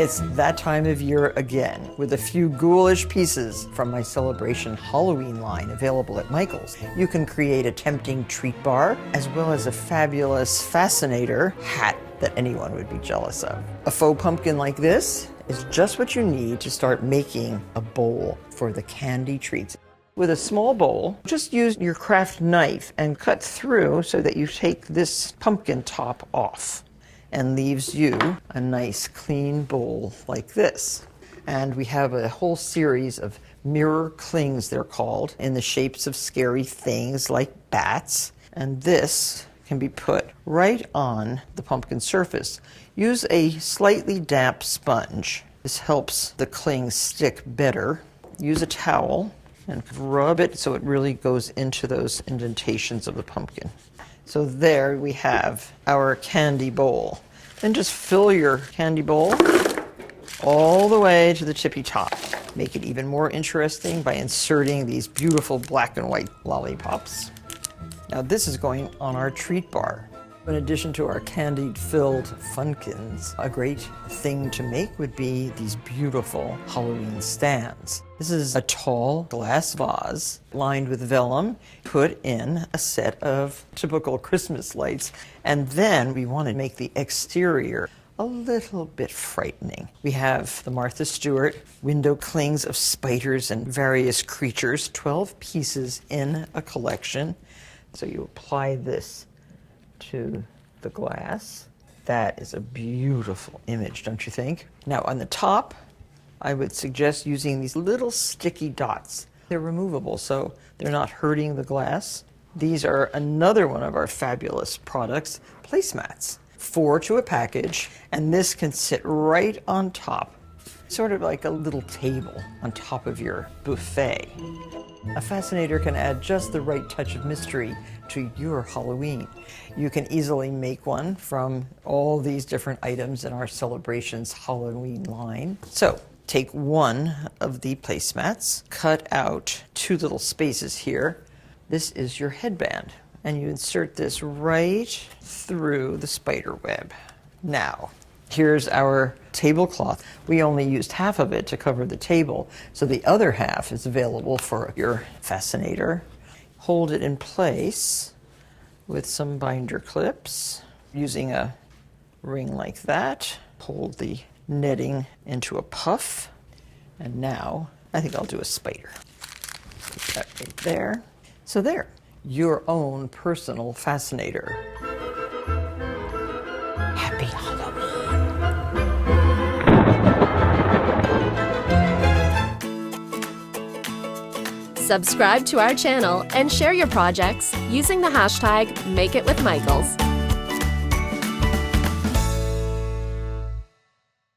It's that time of year again, with a few ghoulish pieces from my Celebration Halloween line available at Michael's. You can create a tempting treat bar, as well as a fabulous fascinator hat that anyone would be jealous of. A faux pumpkin like this is just what you need to start making a bowl for the candy treats. With a small bowl, just use your craft knife and cut through so that you take this pumpkin top off, and leaves you a nice clean bowl like this. And we have a whole series of mirror clings, they're called, in the shapes of scary things like bats. And this can be put right on the pumpkin surface. Use a slightly damp sponge. This helps the cling stick better. Use a towel and rub it so it really goes into those indentations of the pumpkin. So there we have our candy bowl. Then just fill your candy bowl all the way to the tippy top. Make it even more interesting by inserting these beautiful black and white lollipops. Now this is going on our treat bar. In addition to our candy-filled Funkins, a great thing to make would be these beautiful Halloween stands. This is a tall glass vase lined with vellum. Put in a set of typical Christmas lights, and then we want to make the exterior a little bit frightening. We have the Martha Stewart window clings of spiders and various creatures, 12 pieces in a collection. So you apply this to the glass. That is a beautiful image, don't you think? Now on the top, I would suggest using these little sticky dots. They're removable, so they're not hurting the glass. These are another one of our fabulous products, placemats. 4 to a package, and this can sit right on top, sort of like a little table on top of your buffet. A fascinator can add just the right touch of mystery to your Halloween. You can easily make one from all these different items in our Celebrations Halloween line. So take one of the placemats, cut out 2 little spaces here. This is your headband, and you insert this right through the spider web. Now, here's our tablecloth. We only used half of it to cover the table, so the other half is available for your fascinator. Hold it in place with some binder clips. Using a ring like that, hold the netting into a puff, and now I think I'll do a spider. Put that right there. So there, your own personal fascinator. Happy Halloween. Subscribe to our channel and share your projects using the hashtag #MakeItWithMichaels.